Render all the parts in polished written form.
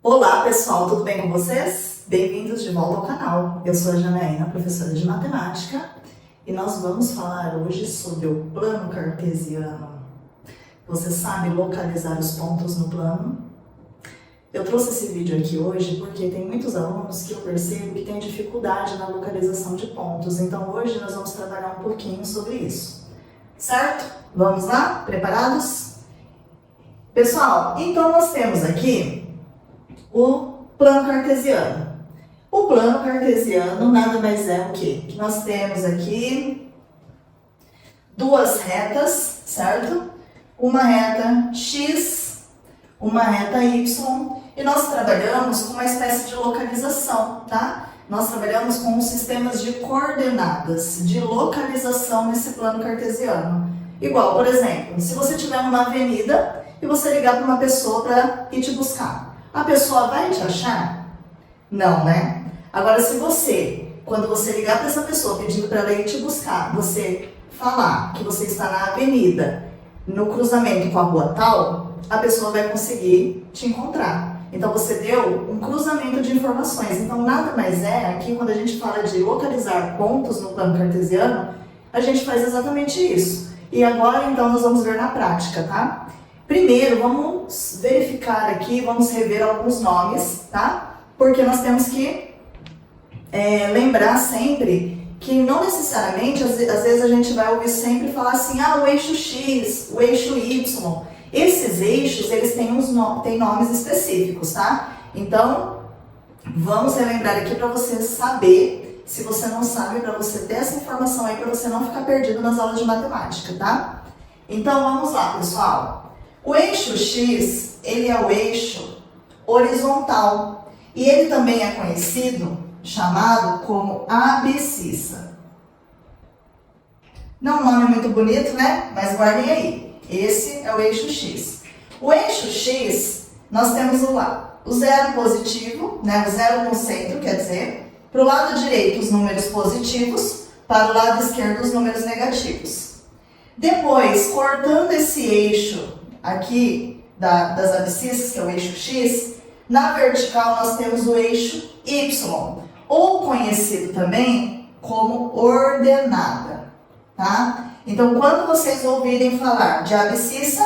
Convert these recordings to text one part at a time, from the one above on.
Olá pessoal, tudo bem com vocês? Bem-vindos de volta ao canal. Eu sou a Janaína, professora de matemática, e nós vamos falar hoje sobre o plano cartesiano. Você sabe localizar os pontos no plano? Eu trouxe esse vídeo aqui hoje porque tem muitos alunos que eu percebo que têm dificuldade na localização de pontos, então hoje nós vamos trabalhar um pouquinho sobre isso. Certo? Vamos lá? Preparados? Pessoal, então nós temos aqui o plano cartesiano. O plano cartesiano nada mais é o que nós temos aqui duas retas, certo? Uma reta X, uma reta Y, e nós trabalhamos com uma espécie de localização, tá? Nós trabalhamos com sistemas de coordenadas, de localização nesse plano cartesiano. Igual, por exemplo, se você tiver numa avenida e você ligar para uma pessoa para ir te buscar, a pessoa vai te achar? Não, né? Agora, se você, quando você ligar para essa pessoa pedindo para ela ir te buscar, você falar que você está na avenida, no cruzamento com a rua tal, a pessoa vai conseguir te encontrar. Então, você deu um cruzamento de informações. Então, nada mais é, aqui quando a gente fala de localizar pontos no plano cartesiano, a gente faz exatamente isso. E agora, então, nós vamos ver na prática, tá? Primeiro, vamos verificar aqui, vamos rever alguns nomes, tá? Porque nós temos que lembrar sempre que não necessariamente, às vezes a gente vai ouvir sempre falar assim, o eixo X, o eixo Y. Esses eixos, eles têm nomes específicos, tá? Então, vamos relembrar aqui para você saber, se você não sabe, para você ter essa informação aí, para você não ficar perdido nas aulas de matemática, tá? Então, vamos lá, pessoal. O eixo X, ele é o eixo horizontal e ele também é conhecido, chamado como abscissa. Não é um nome muito bonito, né? Mas guardem aí. Esse é o eixo X. O eixo X, nós temos o zero positivo, né? O zero no centro, quer dizer, para o lado direito os números positivos, para o lado esquerdo os números negativos. Depois, cortando esse eixo aqui das abscissas, que é o eixo X, na vertical nós temos o eixo Y, ou conhecido também como ordenada, tá? Então, quando vocês ouvirem falar de abscissa,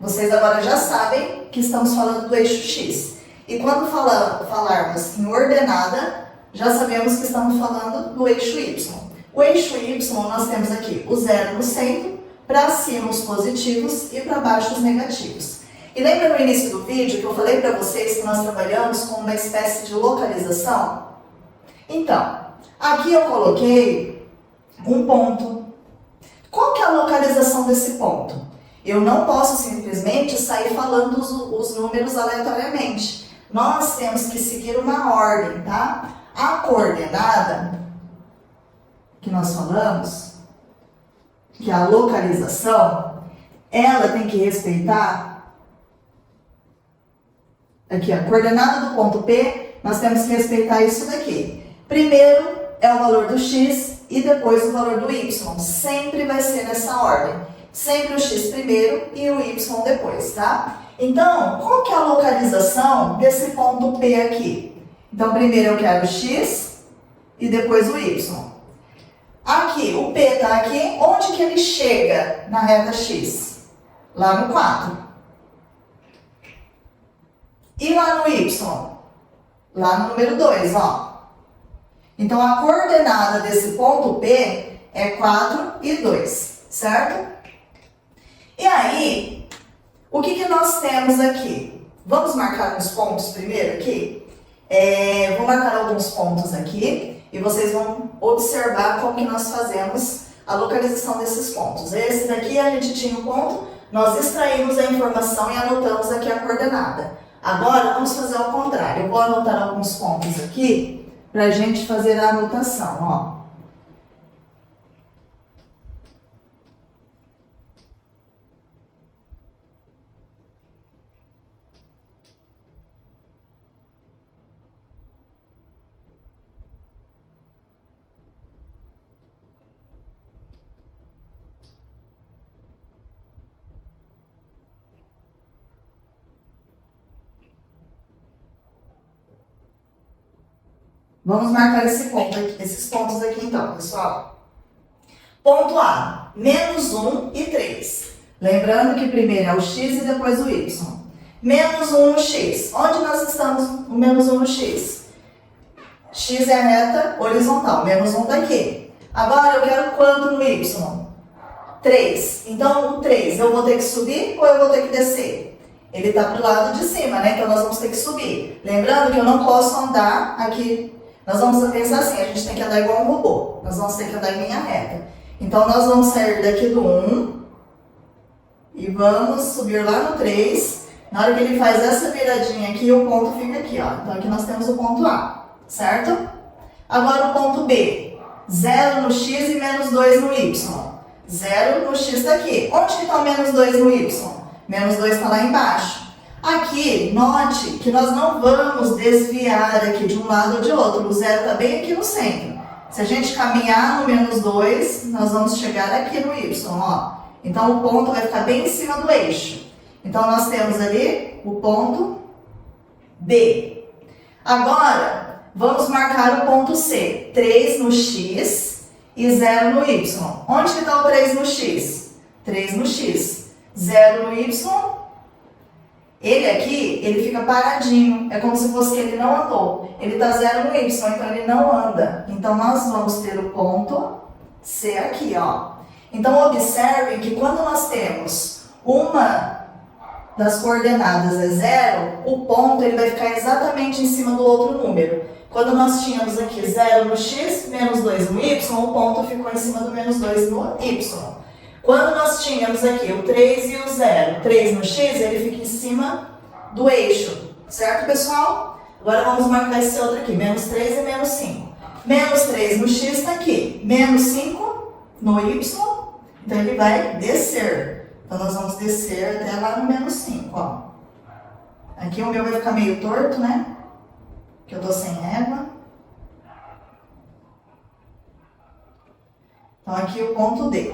vocês agora já sabem que estamos falando do eixo X. E quando falarmos em ordenada, já sabemos que estamos falando do eixo Y. O eixo Y, nós temos aqui o zero no centro, para cima os positivos e para baixo os negativos. E lembra no início do vídeo que eu falei para vocês que nós trabalhamos com uma espécie de localização? Então, aqui eu coloquei um ponto. Qual que é a localização desse ponto? Eu não posso simplesmente sair falando os números aleatoriamente. Nós temos que seguir uma ordem, tá? A coordenada que nós falamos, que é a localização, ela tem que respeitar aqui a coordenada do ponto P, nós temos que respeitar isso daqui. Primeiro é o valor do X e depois o valor do Y. Sempre vai ser nessa ordem. Sempre o X primeiro e o Y depois, tá? Então, qual que é a localização desse ponto P aqui? Então, primeiro eu quero o X e depois o Y. Aqui, o P está aqui. Onde que ele chega na reta X? Lá no 4. E lá no Y? Lá no número 2, ó. Então, a coordenada desse ponto P é 4 e 2, certo? E aí, o que nós temos aqui? Vamos marcar uns pontos primeiro aqui? Vou marcar alguns pontos aqui. E vocês vão observar como que nós fazemos a localização desses pontos. Esse daqui a gente tinha um ponto, nós extraímos a informação e anotamos aqui a coordenada. Agora vamos fazer ao contrário. Eu vou anotar alguns pontos aqui para a gente fazer a anotação, ó. Vamos marcar esses pontos aqui então, pessoal. Ponto A, menos 1 e 3. Lembrando que primeiro é o x e depois o y. Menos 1 no x. Onde nós estamos o menos 1 no x? X é a reta horizontal, menos 1 daqui. Agora eu quero quanto no y? 3. Então, o 3 eu vou ter que subir ou eu vou ter que descer? Ele está para o lado de cima, né? Então, nós vamos ter que subir. Lembrando que eu não posso andar aqui. Nós vamos pensar assim, a gente tem que andar igual um robô. Nós vamos ter que andar em linha reta. Então, nós vamos sair daqui do 1 e vamos subir lá no 3. Na hora que ele faz essa viradinha aqui, o ponto fica aqui, ó. Então, aqui nós temos o ponto A, certo? Agora, o ponto B. 0 no x e menos 2 no y. 0 no x está aqui. Onde que está o menos 2 no y? Menos 2 está lá embaixo. Aqui, note que nós não vamos desviar aqui de um lado ou de outro. O 0 está bem aqui no centro. Se a gente caminhar no menos 2, nós vamos chegar aqui no y, ó. Então, o ponto vai ficar bem em cima do eixo. Então, nós temos ali o ponto B. Agora, vamos marcar o ponto C. 3 no x e 0 no y. Onde que está o 3 no x? 3 no x. 0 no y. Ele aqui, ele fica paradinho. É como se fosse que ele não andou. Ele está 0 no y, então ele não anda. Então, nós vamos ter o ponto C aqui, ó. Então, observem que quando nós temos uma das coordenadas é 0, o ponto ele vai ficar exatamente em cima do outro número. Quando nós tínhamos aqui 0 no x, menos 2 no y, o ponto ficou em cima do menos 2 no y. Quando nós tínhamos aqui o 3 e o 0, 3 no x, ele fica em cima do eixo. Certo, pessoal? Agora vamos marcar esse outro aqui, menos 3 e menos 5. Menos 3 no x está aqui, menos 5 no y, então ele vai descer. Então nós vamos descer até lá no menos 5, ó. Aqui o meu vai ficar meio torto, né? Que eu tô sem régua. Então, aqui o ponto D.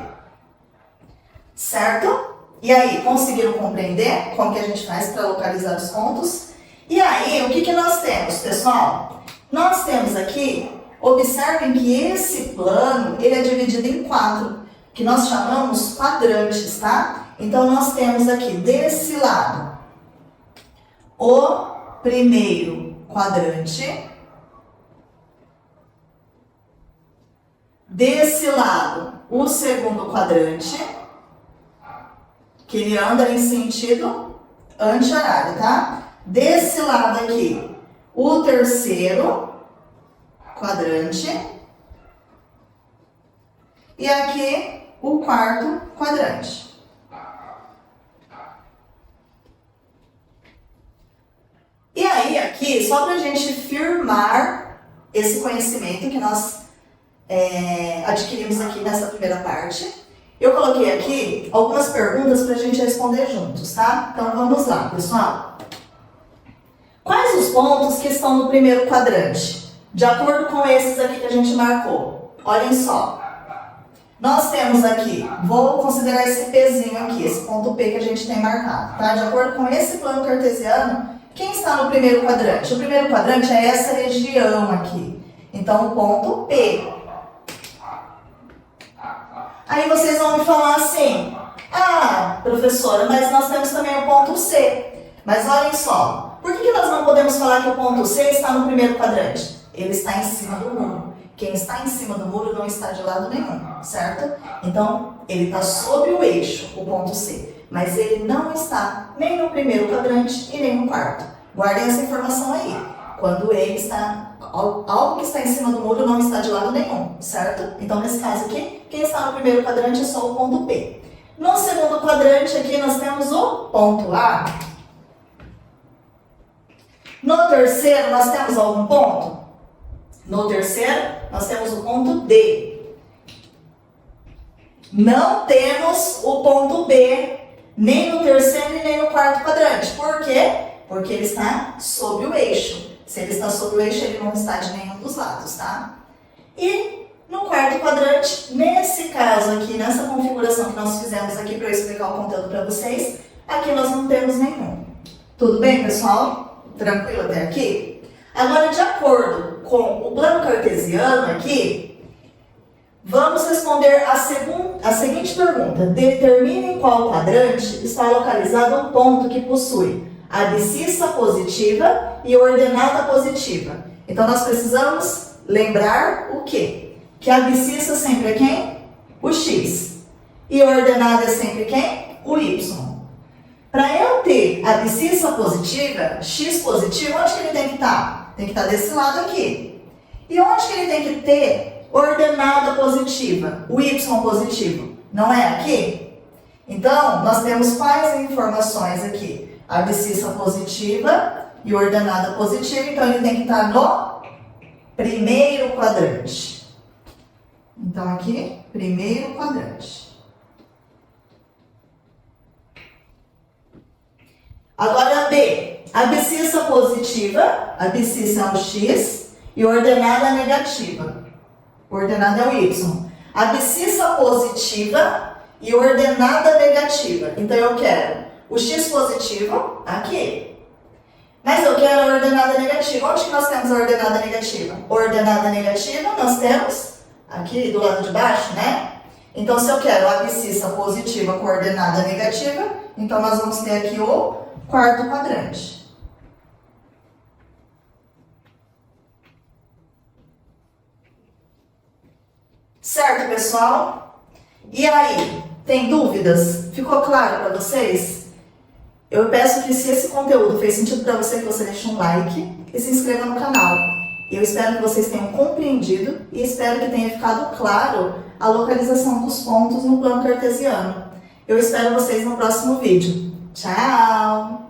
Certo? E aí, conseguiram compreender como que a gente faz para localizar os pontos? E aí, o que que nós temos, pessoal? Nós temos aqui, observem que esse plano, ele é dividido em 4, que nós chamamos quadrantes, tá? Então, nós temos aqui, desse lado, o primeiro quadrante. Desse lado, o segundo quadrante, que ele anda em sentido anti-horário, tá? Desse lado aqui, o terceiro quadrante. E aqui, o quarto quadrante. E aí, aqui, só pra gente firmar esse conhecimento que nós adquirimos aqui nessa primeira parte, eu coloquei aqui algumas perguntas para a gente responder juntos, tá? Então vamos lá, pessoal. Quais os pontos que estão no primeiro quadrante? De acordo com esses aqui que a gente marcou. Olhem só. Nós temos aqui, vou considerar esse Pzinho aqui, esse ponto P que a gente tem marcado, tá? De acordo com esse plano cartesiano, quem está no primeiro quadrante? O primeiro quadrante é essa região aqui. Então, o ponto P. Aí vocês vão me falar assim, ah, professora, mas nós temos também o ponto C. Mas olhem só, por que nós não podemos falar que o ponto C está no primeiro quadrante? Ele está em cima do muro. Quem está em cima do muro não está de lado nenhum, certo? Então, ele está sobre o eixo, o ponto C. Mas ele não está nem no primeiro quadrante e nem no quarto. Guardem essa informação aí. Quando ele está... algo que está em cima do muro não está de lado nenhum, certo? Então, nesse caso aqui, quem está no primeiro quadrante é só o ponto P. No segundo quadrante aqui, nós temos o ponto A. No terceiro, nós temos algum ponto? No terceiro, nós temos o ponto D. Não temos o ponto B, nem no terceiro e nem no quarto quadrante. Por quê? Porque ele está sobre o eixo. Se ele está sobre o eixo, ele não está de nenhum dos lados, tá? E no quarto quadrante, nesse caso aqui, nessa configuração que nós fizemos aqui para eu explicar o conteúdo para vocês, aqui nós não temos nenhum. Tudo bem, pessoal? Tranquilo até aqui? Agora, de acordo com o plano cartesiano aqui, vamos responder a seguinte pergunta. Determine em qual quadrante está localizado um ponto que possui abscissa positiva e ordenada positiva. Então, nós precisamos lembrar o quê? Que a abscissa sempre é quem? O x. E a ordenada é sempre quem? O y. Para eu ter abscissa positiva, x positivo, onde que ele tem que estar? Tem que estar desse lado aqui. E onde que ele tem que ter ordenada positiva? O y positivo. Não é aqui? Então, nós temos quais informações aqui? Abscissa positiva e ordenada positiva. Então, ele tem que estar no primeiro quadrante. Então, aqui, primeiro quadrante. Agora, B. Abscissa positiva, abscissa é o x, e ordenada é negativa. Ordenada é o y. Abscissa positiva e ordenada negativa. Então, eu quero o x positivo aqui. Mas eu quero a ordenada negativa. Onde que nós temos a ordenada negativa? Ordenada negativa nós temos aqui do lado de baixo, né? Então, se eu quero a abscissa positiva com ordenada negativa, então nós vamos ter aqui o quarto quadrante. Certo, pessoal? E aí, tem dúvidas? Ficou claro para vocês? Eu peço que, se esse conteúdo fez sentido para você, que você deixe um like e se inscreva no canal. Eu espero que vocês tenham compreendido e espero que tenha ficado claro a localização dos pontos no plano cartesiano. Eu espero vocês no próximo vídeo. Tchau!